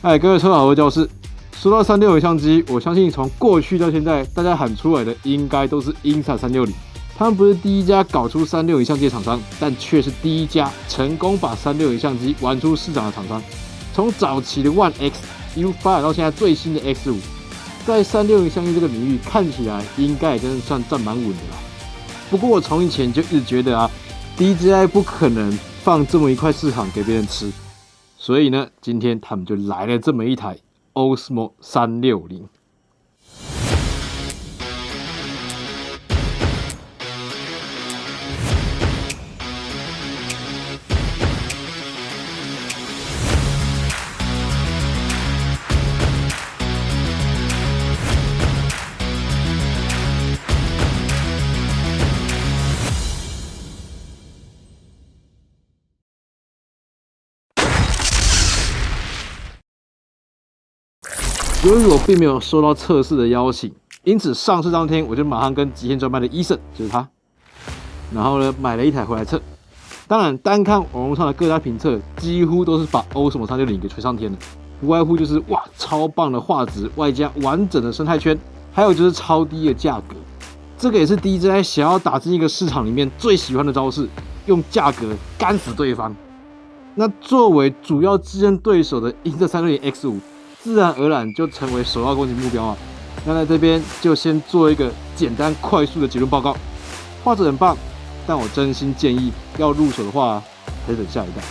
嗨，各位车好，我是教室。说到360相机，我相信从过去到现在，大家喊出来的应该都是 Insta360。他们不是第一家搞出360相机的厂商，但却是第一家成功把360相机玩出市场的厂商。从早期的 One X 一路发展到现在最新的 X5，在360相机这个领域，看起来应该也真的算站蛮稳的啦。不过我从以前就一直觉得啊 ，DJI 不可能放这么一块市场给别人吃。所以呢，今天他们就来了这么一台 Osmo 360。由于我并没有收到测试的邀请，因此上市当天我就马上跟极限专卖的医生，就是他，然后呢买了一台回来测。当然，单看网络上的各家评测，几乎都是把 Osmo 360给吹上天了，不外乎就是哇超棒的画质，外加完整的生态圈，还有就是超低的价格。这个也是 DJI 想要打进一个市场里面最喜欢的招式，用价格干死对方。那作为主要竞争对手的 Insta360 X5。自然而然就成为首要攻击目标啊！那在这边就先做一个简单快速的结论报告。画质很棒，但我真心建议要入手的话，还是等下一代。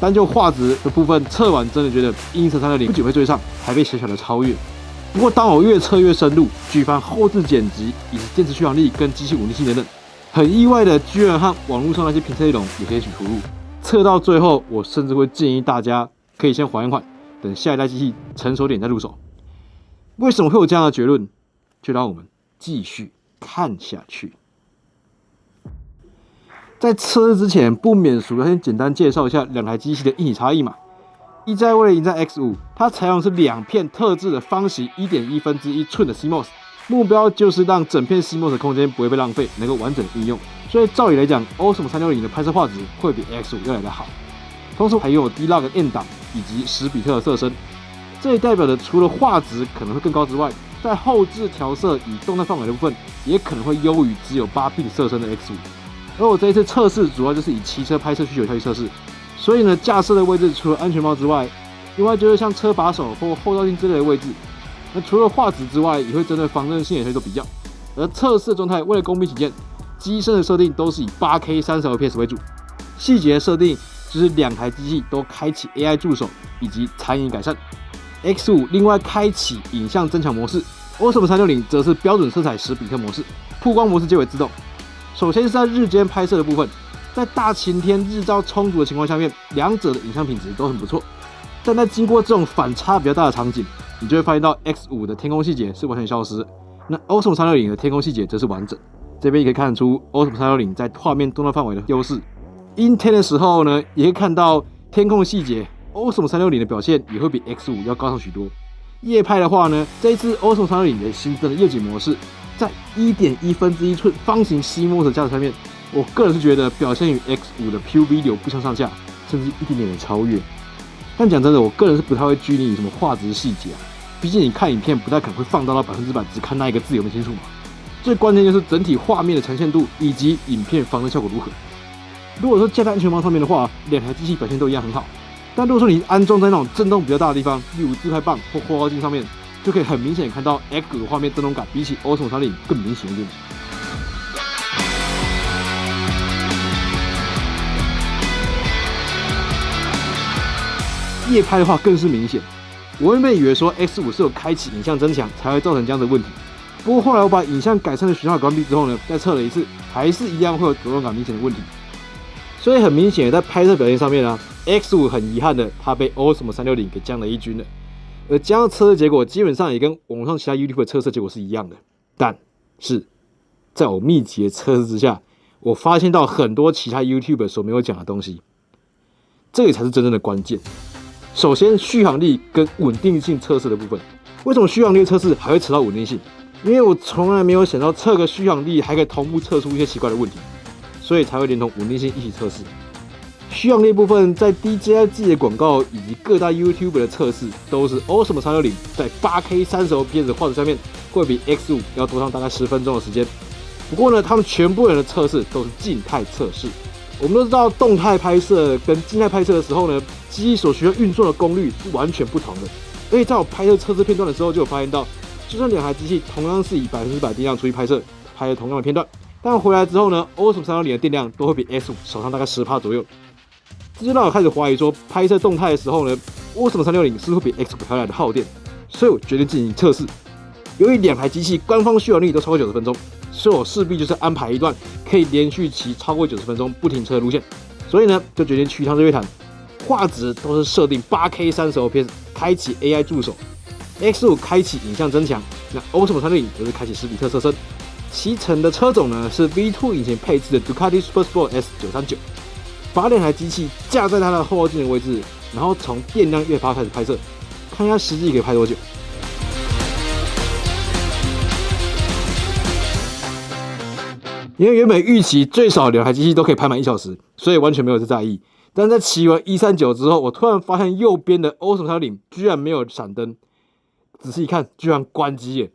单就画质的部分测完，真的觉得 Insta360不仅会追上，还被小小的超越。不过当我越测越深入，举凡后置剪辑以及电池续航力跟机器稳定性等等，很意外的居然和网络上那些评测内容有些许出入。测到最后，我甚至会建议大家可以先缓一缓。等下一代机器成熟点再入手。为什么会有这样的结论？就让我们继续看下去。在测试之前，不免俗要先简单介绍一下两台机器的硬体差异嘛。DJI为了迎战 X5，它采用的是2片特制的方形1.1寸的 CMOS， 目标就是让整片 CMOS 的空间不会被浪费，能够完整的运用。所以照理来讲 ，Osmo 360的拍摄画质会比 X5 要来得好。同时还拥有低 log N 档以及10比特的色深，这也代表着除了画质可能会更高之外，在后置调色与动态范围的部分，也可能会优于只有8 bit 色深的 X5。而我这一次测试主要就是以骑车拍摄需求下去测试，所以呢，架设的位置除了安全帽之外，另外就是像车把手或后照镜之类的位置。那除了画质之外，也会针对防震性也去做比较。而测试的状态，为了公平起见，机身的设定都是以 8K 30fps 为主，细节设定。就是2台机器都开启 AI 助手以及残影改善。X5 另外开启影像增强模式 ，Osmo 360则是标准色彩10比特模式，曝光模式皆为自动。首先是在日间拍摄的部分，在大晴天日照充足的情况下面，两者的影像品质都很不错。但在经过这种反差比较大的场景，你就会发现到 X5 的天空细节是完全消失，那 Osmo 360的天空细节则是完整。这边也可以看得出 Osmo 360在画面动态范围的优势。阴天的时候呢，也会看到天空的细节 ，Osmo 360的表现也会比 X5 要高上许多。夜拍的话呢，这一次 Osmo 360的新增的夜景模式，在1.1寸方形 CMOS 的架子上面，我个人是觉得表现与 X5 的 PUV 流不相上下，甚至一点点的超越。但讲真的，我个人是不太会拘泥于什么画质细节啊，毕竟你看影片不太可能会放大到100%，只看那一个字有没有清楚嘛。最关键就是整体画面的呈现度以及影片防震效果如何。如果说架在安全帽上面的话，2台机器表现都一样很好。但如果说你安装在那种震动比较大的地方，例如自拍棒或后照镜上面，就可以很明显看到 X5 的画面震动感比起 Osmo 360更明显一点。夜拍的话更是明显。我原本以为说 X5 是有开启影像增强才会造成这样的问题，不过后来我把影像改善的讯号关闭之后呢，再测了一次，还是一样会有抖动感明显的问题。所以很明显，在拍摄表现上面啊 ，X5 很遗憾的，它被 Osmo 360给降了一军了。而这样的测试结果基本上也跟网络上其他 YouTube 的测试结果是一样的。但是，在我密集的测试之下，我发现到很多其他 YouTube 所没有讲的东西，这个才是真正的关键。首先，续航力跟稳定性测试的部分，为什么续航力测试还会扯到稳定性？因为我从来没有想到测个续航力还可以同步测出一些奇怪的问题，所以才会连同稳定性一起测试。续航力部分，在 DJI 自己的广告以及各大 YouTuber 的测试，都是 Osmo 360在 8K 30fps 的画质下面会比 X5要多上大概10分钟的时间。不过呢，他们全部人的测试都是静态测试。我们都知道，动态拍摄跟静态拍摄的时候呢，机器所需要运作的功率是完全不同的。而且在我拍摄测试片段的时候，就有发现到，就算两台机器同样是以100%电量出去拍摄，拍了同样的片段，但回来之后呢 ，Osmo 360的电量都会比 X5少上大概10%左右。这就让我开始怀疑说，拍摄动态的时候呢，Osmo 360是会比 X5还来的耗电，所以我决定进行测试。由于两台机器官方续航力都超过90分钟，所以我势必就是安排一段可以连续骑超过90分钟不停车的路线，所以呢，就决定去一趟日月潭。画质都是设定 8K 30fps， 开启 AI 助手。X5 开启影像增强，那 Osmo 360则是开启史比特车身。骑乘的车种呢是 V2 引擎配置的 Ducati Supersport S939。把两台机器架在它的后镜的位置，然后从电量越发开始拍摄，看一下实际可以拍多久。因为原本预期最少两台机器都可以拍满1小时，所以完全没有在意。但在骑完139之后，我突然发现右边的 Osmo 360居然没有闪灯，仔细一看，居然关机耶！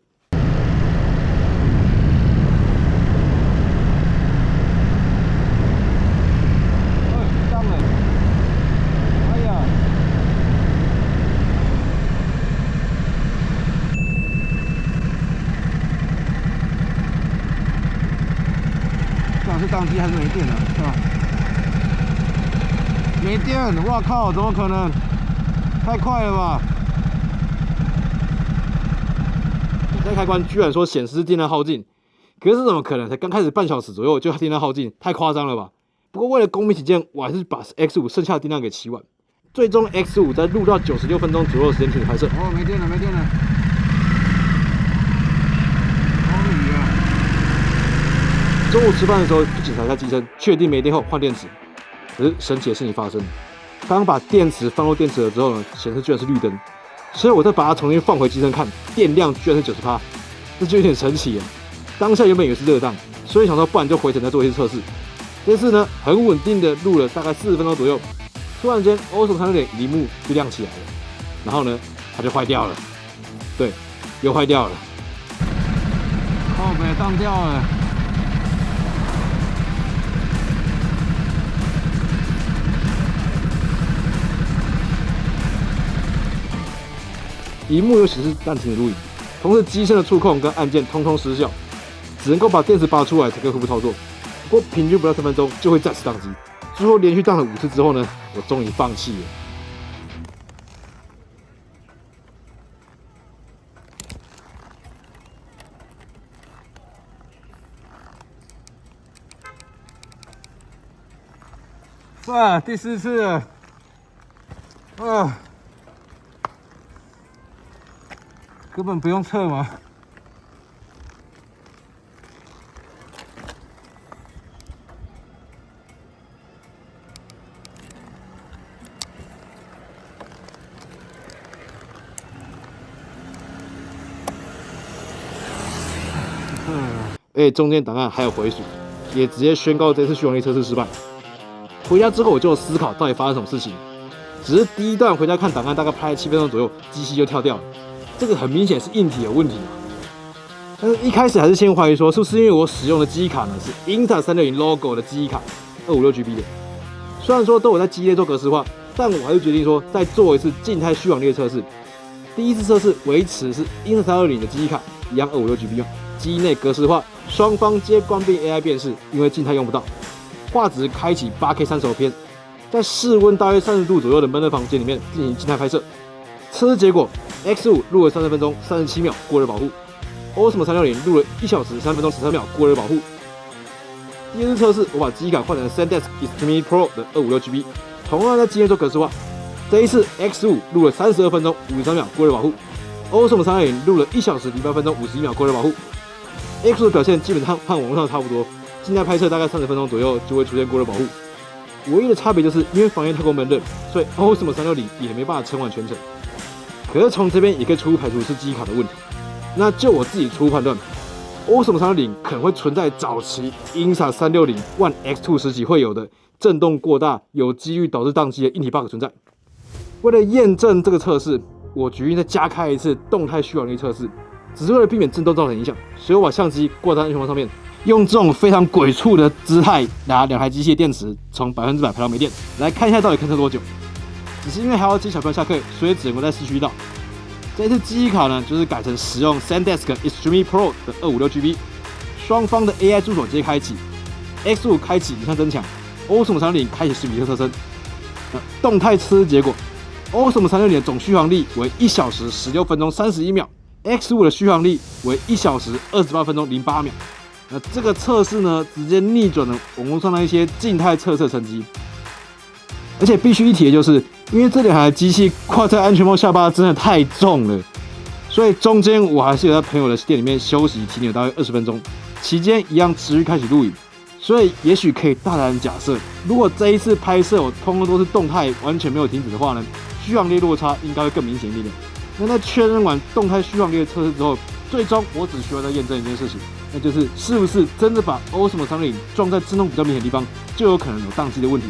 是宕机还是没电了？是吧？没电！哇靠！怎么可能？太快了吧！这开关居然说显示电量耗尽，可是怎么可能？才刚开始半小时左右就电量耗尽，太夸张了吧？不过为了公平起见，我还是把 X5 剩下的电量给骑完。最终 X5 在录到96分钟左右的时间停止拍摄。哦，没电了，没电了。中午吃饭的时候去检查一下机身，确定没电后换电池。可是神奇的事情发生了，当把电池放入电池盒之后呢，显示居然是绿灯。所以我再把它重新放回机身看，电量居然是90%，这就有点神奇了。当下原本以为是热档，所以想说不然就回程再做一次测试。这次呢，很稳定的录了大概40分钟左右，突然间 Osmo 360萤幕就亮起来了，然后呢，它就坏掉了。对，又坏掉了，靠北当掉了。萤幕又显示暂停的录影，同时机身的触控跟按键通通失效，只能够把电池拔出来才可以恢复操作。不过平均不到3分钟就会再次宕机，最后连续宕了5次之后呢，我终于放弃了。哇，第4次了，根本不用测嘛。中间档案还有回属，也直接宣告这次续航力测试失败。回家之后我就有思考到底发生什么事情，只是第一段回家看档案，大概拍了7分钟左右，机器就跳掉了。这个很明显是硬体有问题嘛。但是一开始还是先怀疑说，是不是因为我使用的记忆卡呢是 Intel 360 logo 的记忆卡，256GB 的。虽然说都有在机内做格式化，但我还是决定说再做一次静态续航力的测试。第一次测试维持是 Intel 360的记忆卡，一样256GB 用，机内格式化，双方皆关闭 AI 辨识，因为静态用不到。画质开启 8K 30fps， 在室温大约30度左右的闷热房间里面进行静态拍摄。测试结果 ，X5 录了30分钟37秒过热保护 ，Osmo 360录了1小时3分钟13秒过热保护。第二次测试，我把机卡换成 SanDisk Extreme Pro 的256GB， 同样在机内做格式化。这一次 X5 录了32分钟53秒过热保护 ，Osmo 360录了1小时08分钟51秒过热保护。X5 的表现基本上和网络上差不多，静态拍摄大概30分钟左右就会出现过热保护。唯一的差别就是因为房间太过闷热，所以 Osmo 360也没办法撑完全程。可是从这边也可以初步排除是机卡的问题。那就我自己初步判断 Osmo 360可能会存在早期 Insta 360 One X2 时期会有的震动过大，有几率导致宕机的硬体 bug 存在。为了验证这个测试，我决定再加开一次动态续航力测试，只是为了避免震动造成影响，所以我把相机挂在安全帽上面，用这种非常鬼畜的姿态拿2台机器的电池从100%排到没电，来看一下到底可以撑多久。只是因为还要接小朋友下课，所以只能够在市区绕。这一次记忆卡呢，就是改成使用 SanDisk Extreme Pro 的 256GB， 双方的 AI 助手机开启 ，X5 开启影像增强 ，Osmo 360开启10米特车身。动态测试结果 ，Osmo 360的总续航力为1小时16分钟31秒 ，X5 的续航力为1小时28分钟08秒。那这个测试呢，直接逆转了网络上的一些静态测试成绩。而且必须一提的就是，因为这2台机器挂在安全帽下巴真的太重了，所以中间我还是有在朋友的店里面休息停留大概20分钟，期间一样持续开启录影。所以也许可以大胆假设，如果这一次拍摄我通通都是动态，完全没有停止的话呢，续航力落差应该会更明显一点。那在确认完动态续航力的测试之后，最终我只需要再验证一件事情，那就是是不是真的把 Osmo 360撞在震动比较明显的地方，就有可能有宕机的问题。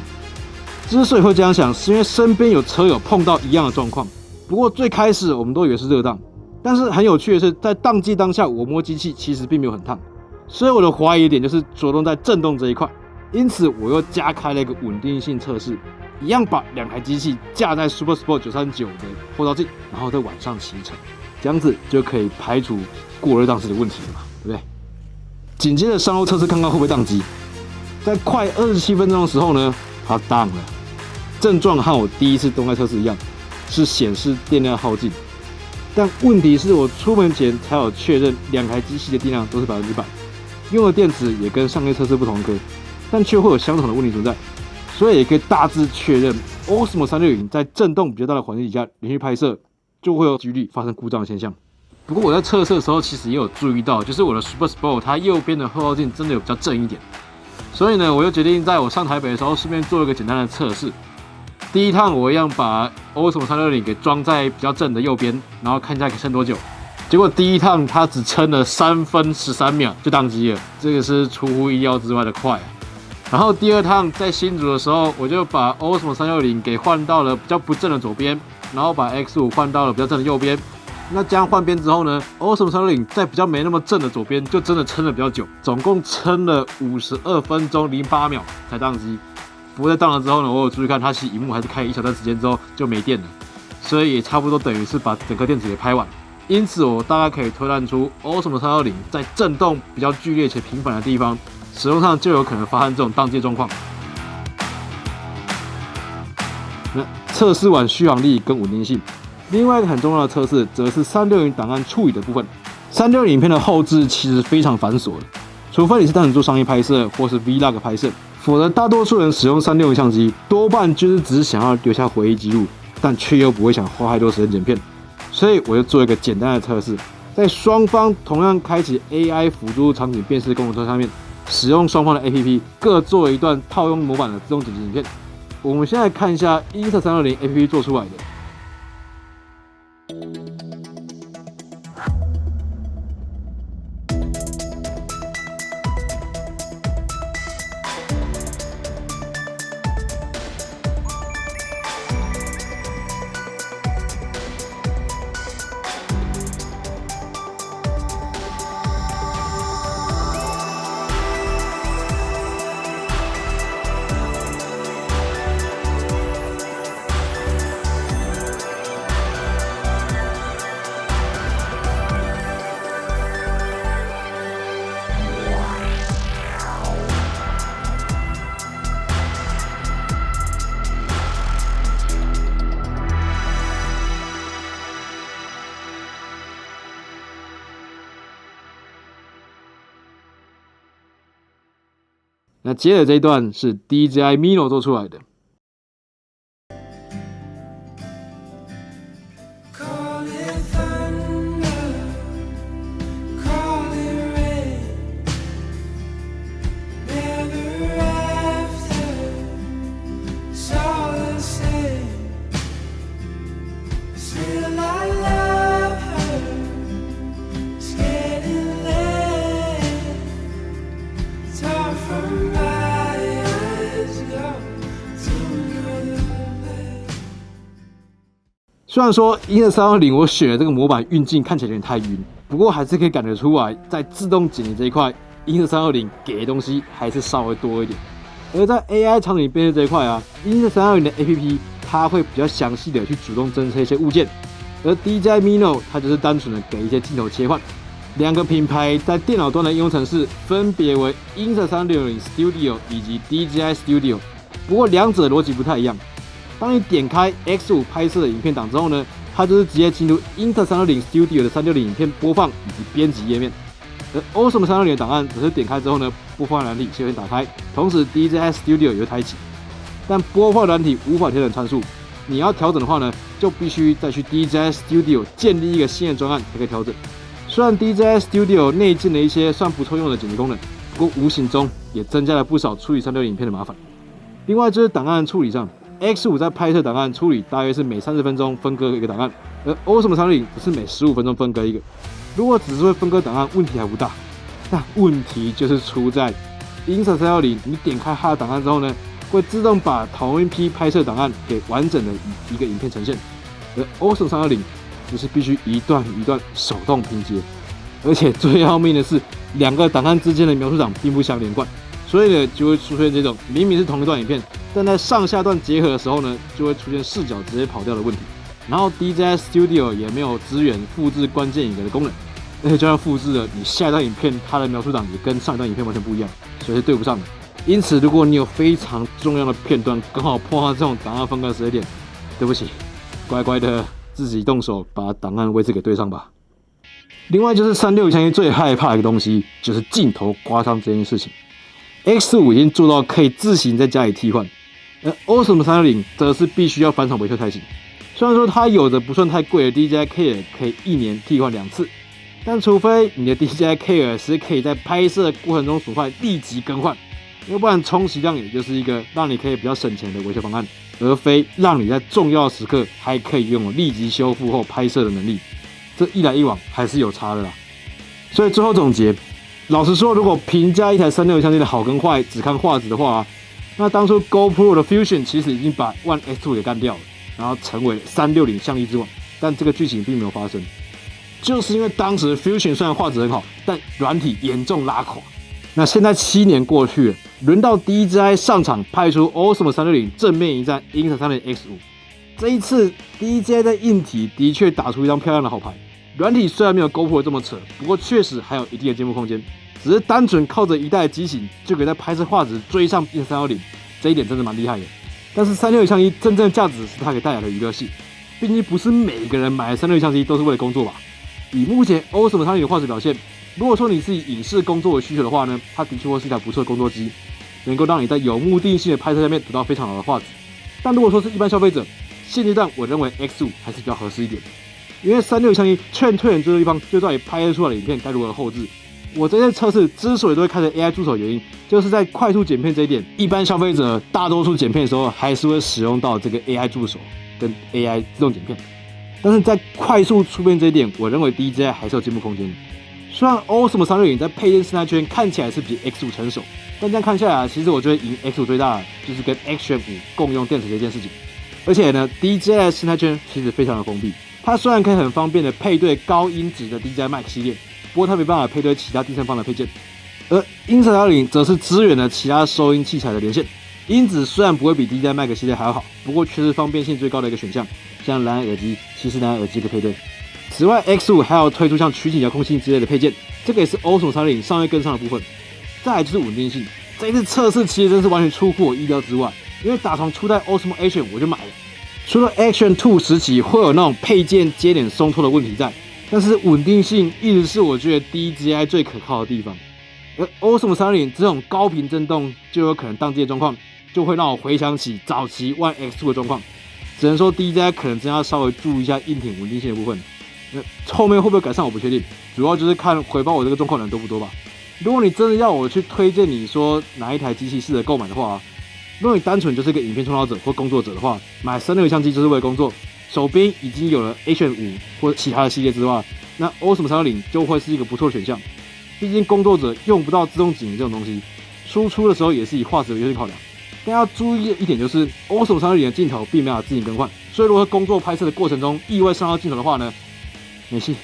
之所以会这样想，是因为身边有车友碰到一样的状况。不过最开始我们都以为是热宕，但是很有趣的是，在宕机当下，我摸机器其实并没有很烫。所以我的怀疑点就是着重在震动这一块。因此我又加开了一个稳定性测试，一样把2台机器架在 Super Sport 939的后照镜，然后在晚上骑乘，这样子就可以排除过热宕机的问题了嘛，对不对？紧接着上路测试看看会不会宕机，在快27分钟的时候呢，它宕了。症状和我第一次动态测试一样，是显示电量耗尽。但问题是我出门前才有确认2台机器的电量都是100%，用的电池也跟上列测试不同颗，但却会有相同的问题存在，所以也可以大致确认 Osmo 360在震动比较大的环境底下连续拍摄，就会有几率发生故障的现象。不过我在测试的时候，其实也有注意到，就是我的 Super Sport 它右边的后照镜真的有比较正一点，所以呢，我就决定在我上台北的时候顺便做一个简单的测试。第一趟我一样把 Osmo 360给装在比较正的右边，然后看一下可以撑多久。结果第一趟它只撑了3分13秒就宕机了，这个是出乎意料之外的快。然后第二趟在新竹的时候，我就把 Osmo 360给换到了比较不正的左边，然后把 X5 换到了比较正的右边。那这样换边之后呢 ，Osmo 360在比较没那么正的左边就真的撑了比较久，总共撑了52分钟08秒才宕机。不过在宕了之后呢，我有注意看，它其实萤幕还是开1小段时间之后就没电了，所以也差不多等于是把整颗电池给拍完。因此，我大概可以推断出 Osmo 360在震动比较剧烈且频繁的地方，使用上就有可能发生这种宕机状况。那测试完续航力跟稳定性，另外一个很重要的测试则是360档案处理的部分。360影片的后置其实非常繁琐的，除非你是单纯做商业拍摄或是 Vlog 拍摄。否则，大多数人使用360相机，多半就是只是想要留下回忆记录，但却又不会想花太多时间剪片。所以我就做一个简单的测试，在双方同样开启 AI 辅助场景辨识功能车上面，使用双方的 APP 各做一段套用模板的自动剪辑影片。我们现在看一下 Insta360 APP 做出来的。那接着这一段是 DJI Mino 做出来的。虽然说英特320我选的这个模板运镜看起来有点太晕，不过还是可以感觉出来，在自动剪辑这一块，英特320给的东西还是稍微多一点。而在 AI 场景辨识这一块啊，英特320的 APP 它会比较详细的去主动侦测一些物件，而 DJI Mino 它就是单纯的给一些镜头切换。两个品牌在电脑端的应用程式分别为英特360 Studio 以及 DJI Studio， 不过两者逻辑不太一样。当你点开 X5 拍摄的影片档之后呢，它就是直接进入英特360 Studio 的360影片播放以及编辑页面。而 Osmo 360的档案只是点开之后呢，播放软体先打开，同时 DJI Studio 也会开启，但播放软体无法调整参数。你要调整的话呢，就必须再去 DJI Studio 建立一个新的专案才可以调整。虽然 DJI Studio 内建了一些算不错用的剪辑功能，不过无形中也增加了不少处理360影片的麻烦。另外就是档案处理上 ，X5 在拍摄档案处理大约是每30分钟分割一个档案，而 Osmo 360只是每15分钟分割一个。如果只是会分割档案，问题还不大，但问题就是出在英特360，你点开它的档案之后呢，会自动把同一批拍摄档案给完整的以一个影片呈现，而 Osmo 360就是必须一段一段手动拼接，而且最要命的是，两个档案之间的描述档并不相连贯，所以呢就会出现这种明明是同一段影片，但在上下段结合的时候呢，就会出现视角直接跑掉的问题。然后 DJI Studio 也没有支援复制关键影格的功能，而且就算复制了，你下一段影片它的描述档也跟上一段影片完全不一样，所以是对不上的。因此，如果你有非常重要的片段刚好碰到这种档案分割时间点，对不起，乖乖的自己动手把档案位置给对上吧。另外就是360相机最害怕的一个东西，就是镜头刮伤这件事情。X5 已经做到可以自行在家里替换，而 Osmo 360则是必须要返厂维修才行。虽然说它有着不算太贵的 DJI Care 可以1年替换2次，但除非你的 DJI Care 是可以在拍摄过程中损坏立即更换，要不然充其量也就是一个让你可以比较省钱的维修方案，而非让你在重要时刻还可以拥有立即修复后拍摄的能力。这一来一往还是有差的啦。所以最后总结，老实说，如果评价一台360相机的好跟坏只看画质的话，那当初 GoPro 的 Fusion 其实已经把 One X2 给干掉了，然后成为360相机之王。但这个剧情并没有发生，就是因为当时 Fusion 虽然画质很好，但软体严重拉垮。那现在7年过去了，轮到 DJI 上场派出 Osmo 360正面迎战英特360 X5。这一次 DJI 在硬体的确打出一张漂亮的好牌，软体虽然没有 GoPro 这么扯，不过确实还有一定的进步空间。只是单纯靠着一代的机型就可以在拍摄画质追上英特360，这一点真的蛮厉害的。但是360相机真正的价值是它可以带来的娱乐性，毕竟不是每个人买360相机都是为了工作吧。以目前 Osmo 360的画质表现，如果说你是以影视工作为需求的话呢，它的确会是一台不错的工作机，能够让你在有目的性的拍摄下面得到非常好的画质。但如果说是一般消费者，现阶段我认为 X5 还是比较合适一点，因为360相机劝退人追的地方就在于拍摄出来的影片该如何后置。我这些测试之所以都会开着 AI 助手的原因，就是在快速剪片这一点，一般消费者大多数剪片的时候还是会使用到这个 AI 助手跟 AI 自动剪片，但是在快速出片这一点，我认为 DJI 还是有进步空间的。虽然 Osmo 360在配件生态圈看起来是比 X5 成熟，但这样看下来，其实我觉得赢 X5 最大的就是跟 Action 5共用电池这件事情。而且呢 ，DJI 的生态圈其实非常的封闭，它虽然可以很方便的配对高音质的 DJI Mic 系列，不过它没办法配对其他第三方的配件。而英特360则是支援了其他收音器材的连线，音质虽然不会比 DJI Mic 系列还要好，不过却是方便性最高的一个选项，像蓝牙耳机、其实蓝牙耳机的配对。此外 ，X5 还有推出像取景遥控器之类的配件，这个也是 Osmo 360尚未跟上的部分。再来就是稳定性，这一次测试其实真是完全出乎我意料之外，因为打从初代 Osmo Action 我就买了。除了 Action 2时期会有那种配件接点松脱的问题在，但是稳定性一直是我觉得 DJI 最可靠的地方。而 Osmo 360这种高频震动就有可能当机的状况，就会让我回想起早期 One X2 的状况。只能说 DJI 可能真要稍微注意一下硬挺稳定性的部分。后面会不会改善我不确定，主要就是看回报我这个状况的人多不多吧。如果你真的要我去推荐你说哪一台机器适合购买的话，如果你单纯就是个影片创造者或工作者的话，买360相机就是为了工作，手边已经有了 Action 5或其他的系列之外，那 Osmo 360就会是一个不错的选项。毕竟工作者用不到自动景这种东西，输出的时候也是以画质为优先考量。但要注意的一点就是 ，Osmo 360的镜头并没有自行更换，所以如果工作拍摄的过程中意外伤到镜头的话呢，没戏。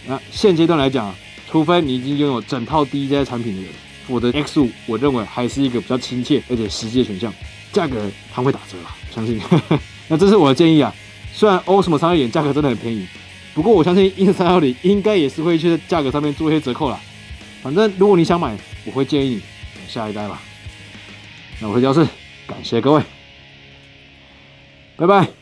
那现阶段来讲，除非你已经拥有整套DJI 产品的人，否则 X5我认为还是一个比较亲切而且实际的选项，价格它会打折啦，相信。那这是我的建议啊，虽然 Osmo 360眼价格真的很便宜，不过我相信 Insta360应该也是会去价格上面做一些折扣啦。反正如果你想买，我会建议你等下一代吧。那我是教室，感谢各位，拜拜。